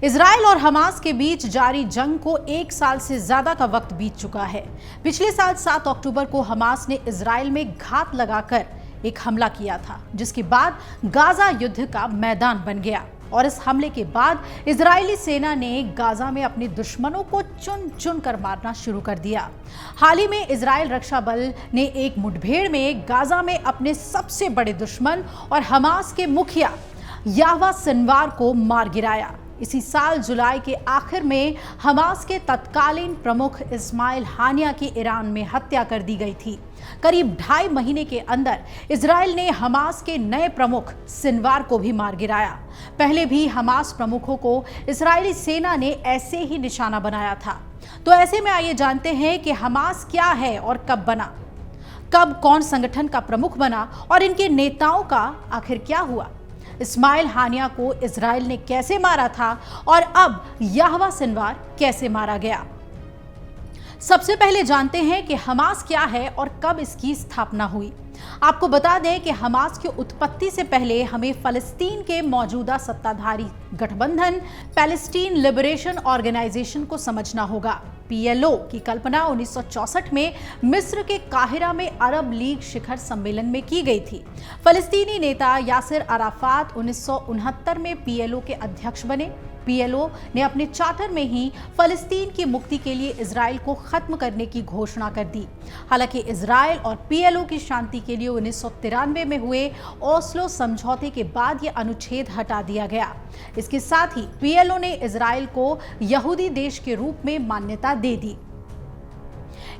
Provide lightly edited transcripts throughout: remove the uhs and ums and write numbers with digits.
Israel और Hamas के बीच जारी जंग को 1 साल से ज्यादा का वक्त बीत चुका है। पिछले साल 7 अक्टूबर को हमास ने इजराइल में घात लगाकर एक हमला किया था, जिसके बाद गाजा युद्ध का मैदान बन गया और इस हमले के बाद इजरायली सेना ने गाजा में अपने दुश्मनों को चुन चुन कर मारना शुरू कर दिया। हाल ही में इजरायल रक्षा बल ने एक मुठभेड़ में गाजा में अपने सबसे बड़े दुश्मन और हमास के मुखिया याह्या सिनवार को मार गिराया। इसी साल जुलाई के आखिर में हमास के तत्कालीन प्रमुख इस्माइल हानिया की ईरान में हत्या कर दी गई थी। करीब 2.5 महीने के अंदर इजराइल ने हमास के नए प्रमुख सिनवार को भी मार गिराया। पहले भी हमास प्रमुखों को इजरायली सेना ने ऐसे ही निशाना बनाया था। तो ऐसे में आइए जानते हैं कि हमास क्या है और कब बना, कब कौन संगठन का प्रमुख बना और इनके नेताओं का आखिर क्या हुआ। इस्माइल हानिया को इजराइल ने कैसे मारा था और अब याह्या सिनवार कैसे मारा गया। सबसे पहले जानते हैं कि हमास क्या है और कब इसकी स्थापना हुई। आपको बता दें कि हमास की उत्पत्ति से पहले हमें फलस्तीन के मौजूदा सत्ताधारी गठबंधन पैलेस्टीन लिबरेशन ऑर्गेनाइजेशन को समझना होगा। पीएलओ की कल्पना 1964 में मिस्र के काहिरा में अरब लीग शिखर सम्मेलन में की गई थी। फलस्तीनी नेता यासिर अराफात 1969 में पीएलओ के अध्यक्ष बने। पीएलओ ने अपने चार्टर में ही फलस्तीन की मुक्ति के लिए इजराइल को खत्म करने की घोषणा कर दी। हालांकि इजराइल और पीएलओ की शांति के लिए 1993 में हुए ओस्लो समझौते के बाद यह अनुच्छेद हटा दिया गया। इसके साथ ही पीएलओ ने इजराइल को यहूदी देश के रूप में मान्यता दे दी।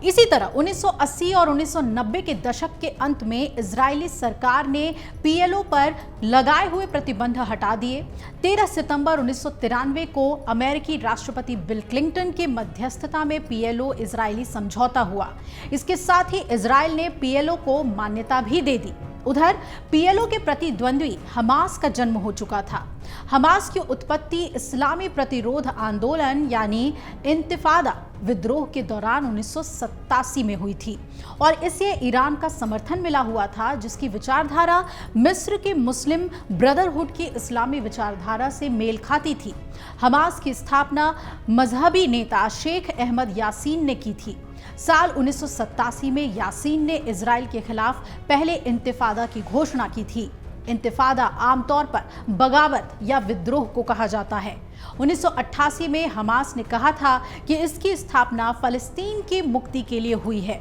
इसी तरह 1980 और 1990 के दशक के अंत में इजरायली सरकार ने पीएलओ पर लगाए हुए प्रतिबंध हटा दिए। 13 सितंबर 1993 को अमेरिकी राष्ट्रपति बिल क्लिंटन के मध्यस्थता में पीएलओ इजरायली समझौता हुआ। इसके साथ ही इजराइल ने पीएलओ को मान्यता भी दे दी। उधर पीएलओ के प्रतिद्वंद्वी हमास का जन्म हो चुका था। हमास की उत्पत्ति इस्लामी प्रतिरोध आंदोलन यानी इंतिफादा विद्रोह के दौरान 1987 में हुई थी और इसे ईरान का समर्थन मिला हुआ था, जिसकी विचारधारा मिस्र के मुस्लिम ब्रदरहुड की इस्लामी विचारधारा से मेल खाती थी। हमास की स्थापना मजहबी नेता शेख अहमद यासीन ने की थी। साल 1987 में यासीन ने इजराइल के खिलाफ पहले इंतिफादा की घोषणा की थी। इंतिफादा आमतौर पर बगावत या विद्रोह को कहा जाता है। 1988 में हमास ने कहा था कि इसकी स्थापना फलस्तीन की मुक्ति के लिए हुई है।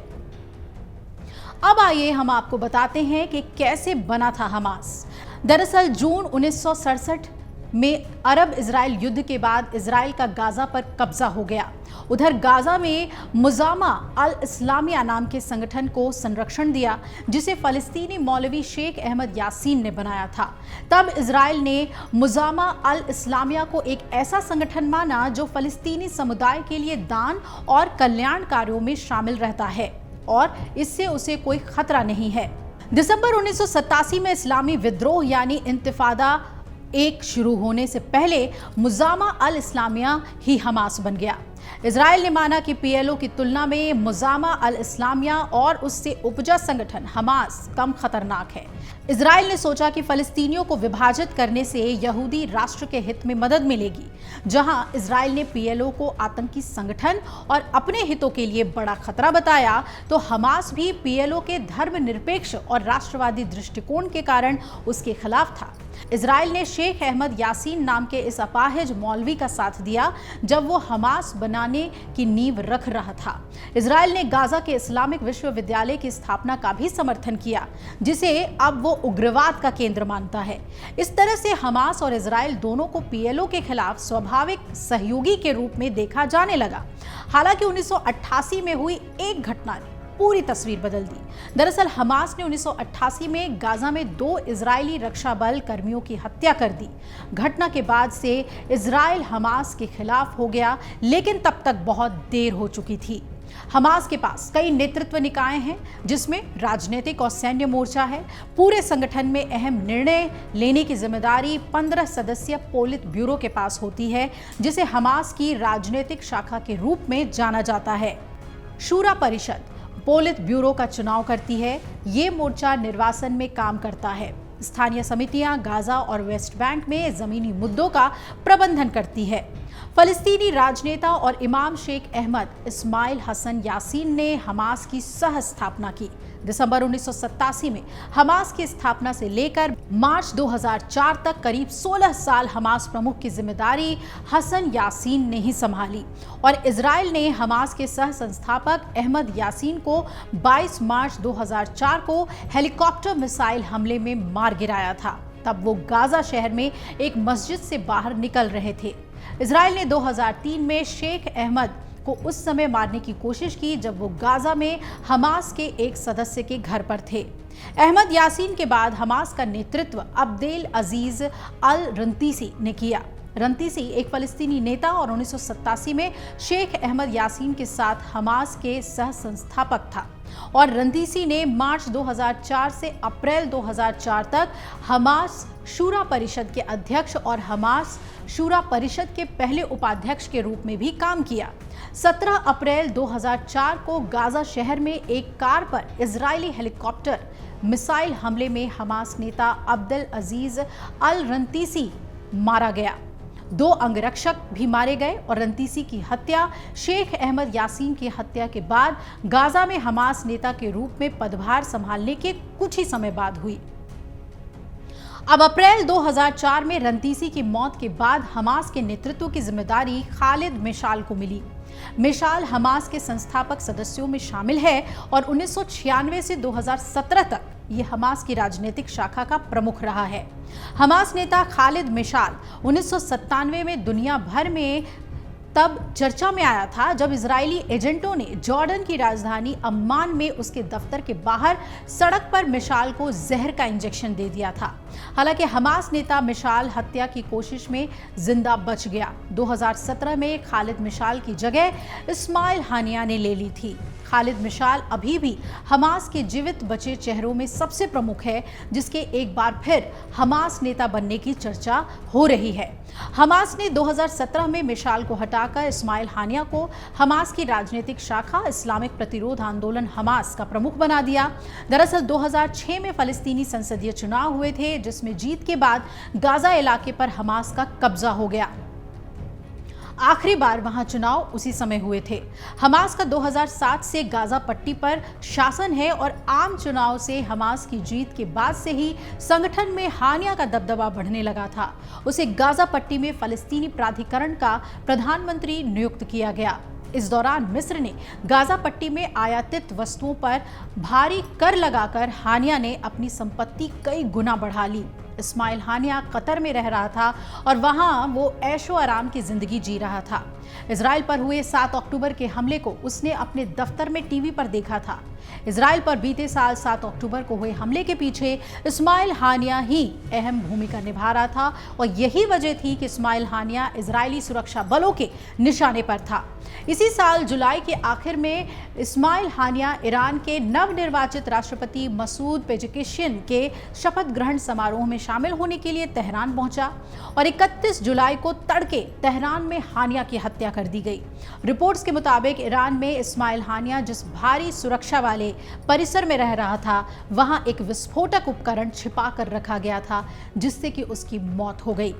अब आइए हम आपको बताते हैं कि कैसे बना था हमास। दरअसल जून 1967 में अरब इजराइल युद्ध के बाद इजराइल का गाजा पर कब्जा हो गया। उधर गाजा में मुजामा अल इस्लामिया नाम के संगठन को संरक्षण दिया, जिसे फलस्तीनी मौलवी शेख अहमद यासीन ने बनाया था। तब इजराइल ने मुजामा अल इस्लामिया को एक ऐसा संगठन माना जो फलस्तीनी समुदाय के लिए दान और कल्याण कार्यों में शामिल रहता है और इससे उसे कोई खतरा नहीं है। दिसंबर 1987 में इस्लामी विद्रोह यानी इंतिफादा एक शुरू होने से पहले मुजामा अल इस्लामिया ही हमास बन गया। इजराइल ने माना कि पीएलओ की तुलना में मुजामा अल इस्लामिया और उससे उपजा संगठन हमास कम खतरनाक है। इजराइल ने सोचा कि फलस्तीनियों को विभाजित करने से यहूदी राष्ट्र के हित में मदद मिलेगी। जहां इजराइल ने पीएलओ को आतंकी संगठन और अपने हितों के लिए बड़ा खतरा बताया, तो हमास भी पीएलओ के धर्मनिरपेक्ष और राष्ट्रवादी दृष्टिकोण के कारण उसके खिलाफ था। इजराइल ने शेख अहमद यासीन नाम के इस अपाहिज मौलवी का साथ दिया जब वो हमास बनाने की नींव रख रहा था। इजराइल ने गाजा के इस्लामिक विश्वविद्यालय की स्थापना का भी समर्थन किया, जिसे अब वो उग्रवाद का केंद्र मानता है। इस तरह से हमास और इजराइल दोनों को पीएलओ के खिलाफ स्वाभाविक सहयोगी के रूप में देखा जाने लगा। हालांकि 1988 में हुई एक घटना ने पूरी तस्वीर बदल दी। दरअसल हमास ने 1988 में गाजा में 2 इजरायली रक्षा बल कर्मियों की हत्या कर दी। घटना के बाद से इजराइल हमास के खिलाफ हो गया, लेकिन तब तक बहुत देर हो चुकी थी। हमास के पास कई नेतृत्व निकाय हैं, जिसमें राजनीतिक और सैन्य मोर्चा है। पूरे संगठन में अहम निर्णय लेने की जिम्मेदारी 15 सदस्यीय पोलित ब्यूरो के पास होती है, जिसे हमास की राजनीतिक शाखा के रूप में जाना जाता है। शूरा परिषद पोलित ब्यूरो का चुनाव करती है। ये मोर्चा निर्वासन में काम करता है। स्थानीय समितियां गाजा और वेस्ट बैंक में जमीनी मुद्दों का प्रबंधन करती है। फलस्तीनी राजनेता और इमाम शेख अहमद इस्माइल हसन यासीन ने हमास की सह स्थापना की। दिसंबर 1987 में हमास की स्थापना से लेकर मार्च 2004 तक करीब 16 साल हमास प्रमुख की जिम्मेदारी हसन यासीन ने ही संभाली और इजराइल ने हमास के सह संस्थापक अहमद यासीन को 22 मार्च 2004 को हेलीकॉप्टर मिसाइल हमले में मार गिराया था। तब वो गाजा शहर में एक मस्जिद से बाहर निकल रहे थे। इजराइल ने 2003 में शेख अहमद को उस समय मारने की कोशिश की जब वो गाजा में हमास के एक सदस्य के घर पर थे। अहमद यासीन के बाद हमास का नेतृत्व अब्देल अजीज अल रंतीसी ने किया। रंतीसी एक फलस्तीनी नेता और 1987 में शेख अहमद यासीन के साथ हमास के सह संस्थापक था और रंतीसी ने मार्च 2004 से अप्रैल 2004 तक हमास शूरा परिषद के अध्यक्ष और हमास शूरा परिषद के पहले उपाध्यक्ष के रूप में भी काम किया। 17 अप्रैल 2004 को गाजा शहर में एक कार पर इजरायली हेलीकॉप्टर मिसाइल हमले में हमास नेता अब्देल अजीज अल रंतीसी मारा गया। 2 अंगरक्षक भी मारे गए और रंतीसी की हत्या शेख अहमद यासीन की हत्या के बाद गाजा में हमास नेता के रूप में पदभार संभालने के कुछ ही समय बाद हुई। अब अप्रैल 2004 में रंतीसी की मौत के बाद हमास के नेतृत्व की जिम्मेदारी खालिद मिशाल को मिली। मिशाल हमास के संस्थापक सदस्यों में शामिल है और 1996 से 2017 तक ये हमास की राजनीतिक शाखा का प्रमुख रहा है। हमास नेता खालिद मिशाल 1997 में दुनिया भर में तब चर्चा में आया था जब इजरायली एजेंटों ने जॉर्डन की राजधानी अम्मान में उसके दफ्तर के बाहर सड़क पर मिशाल को जहर का इंजेक्शन दे दिया था। हालांकि हमास नेता मिशाल हत्या की कोशिश में जिंदा बच गया। 2017 में खालिद मिशाल की जगह इस्माइल हानिया ने ले ली थी। खालिद मिशाल अभी भी हमास के जीवित बचे चेहरों में सबसे प्रमुख है, जिसके एक बार फिर हमास नेता बनने की चर्चा हो रही है। हमास ने 2017 में मिशाल को हटाकर इस्माइल हानिया को हमास की राजनीतिक शाखा इस्लामिक प्रतिरोध आंदोलन हमास का प्रमुख बना दिया। दरअसल 2006 में फलस्तीनी संसदीय चुनाव हुए थे, जिसमें जीत के बाद गाजा इलाके पर हमास का कब्जा हो गया। आखिरी बार वहां चुनाव उसी समय हुए थे। हमास का 2007 से गाजा पट्टी पर शासन है और आम चुनाव से हमास की जीत के बाद से ही संगठन में हानिया का दबदबा बढ़ने लगा था। उसे गाजा पट्टी में फलस्तीनी प्राधिकरण का प्रधानमंत्री नियुक्त किया गया। इस दौरान मिस्र ने गाजा पट्टी में आयातित वस्तुओं पर भारी कर लगाकर हानिया ने अपनी संपत्ति कई गुना बढ़ा ली। इस्माइल हानिया कतर में रह रहा था और वहां वो ऐशो आराम की जिंदगी जी रहा था। इजराइल पर हुए 7 अक्टूबर के हमले को उसने अपने दफ्तर में टीवी पर देखा था। इजराइल पर बीते साल 7 अक्टूबर को हुए हमले के पीछे इस्माइल हानिया ही अहम भूमिका निभा रहा था और यही वजह थी कि इस्माइल हानिया इजरायली सुरक्षा बलों के निशाने पर था। इसी साल जुलाई के आखिर में इस्माइल हानिया ईरान के नवनिर्वाचित राष्ट्रपति मसूद पेजेकिशियन के शपथ ग्रहण समारोह में शामिल होने के लिए तेहरान पहुंचा और 31 जुलाई को तड़के तेहरान में हानिया की हत्या कर दी गई। रिपोर्ट्स के मुताबिक ईरान में इस्माइल हानिया जिस भारी सुरक्षा वाले परिसर में रह रहा था, वहां एक विस्फोटक उपकरण छिपा कर रखा गया था, जिससे कि उसकी मौत हो गई।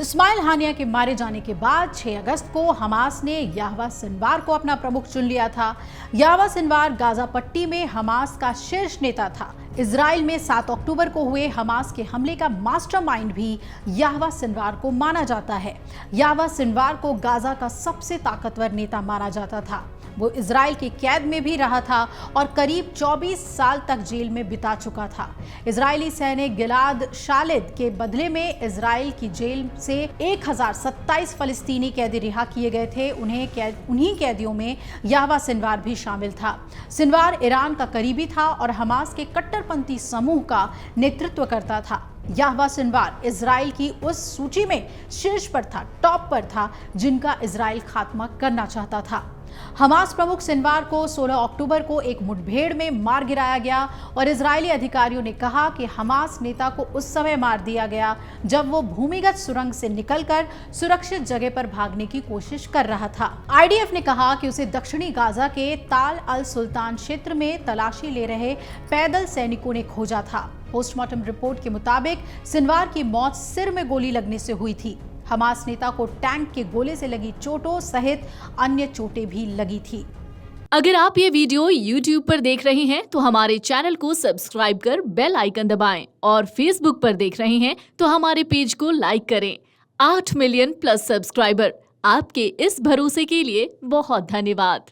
इस्माइल हानिया के मारे जाने के बाद 6 अगस्त को हमास ने याहवा सिनवार को अपना प्रमुख चुन लिया था। याहवा सिनवार गाजा पट्टी में हमास का शीर्ष नेता था। इजराइल में 7 अक्टूबर को हुए हमास के हमले का मास्टरमाइंड भी याहवा सिनवार को माना जाता है। याहवा सिनवार को गाजा का सबसे ताकतवर नेता माना जाता था। वो इजराइल की कैद में भी रहा था और करीब 24 साल तक जेल में बिता चुका था। इजरायली सैनिक गिलाद शालिद के बदले में इजराइल की जेल से 1027 फलस्तीनी कैदी रिहा किए गए थे। उन्हीं कैदियों में याहवा सिनवार भी शामिल था। सिनवार ईरान का करीबी था और हमास के कट्टरपंथी समूह का नेतृत्व करता था। याहवा सिनवार इजराइल की उस सूची में शीर्ष पर था, टॉप पर था, जिनका इजराइल खात्मा करना चाहता था। हमास प्रमुख सिनवार को 16 अक्टूबर को एक मुठभेड़ में मार गिराया गया और इजरायली अधिकारियों ने कहा कि हमास नेता को उस समय मार दिया गया जब वो भूमिगत सुरंग से निकलकर सुरक्षित जगह पर भागने की कोशिश कर रहा था। आईडीएफ ने कहा कि उसे दक्षिणी गाजा के ताल अल सुल्तान क्षेत्र में तलाशी ले रहे पैदल सैनिकों ने खोजा था। पोस्टमार्टम रिपोर्ट के मुताबिक सिनवार की मौत सिर में गोली लगने से हुई थी। हमास नेता को टैंक के गोले से लगी चोटों सहित अन्य चोटें भी लगी थी। अगर आप ये वीडियो YouTube पर देख रहे हैं तो हमारे चैनल को सब्सक्राइब कर बेल आइकन दबाएं और Facebook पर देख रहे हैं तो हमारे पेज को लाइक करें। 8 मिलियन प्लस सब्सक्राइबर, आपके इस भरोसे के लिए बहुत धन्यवाद।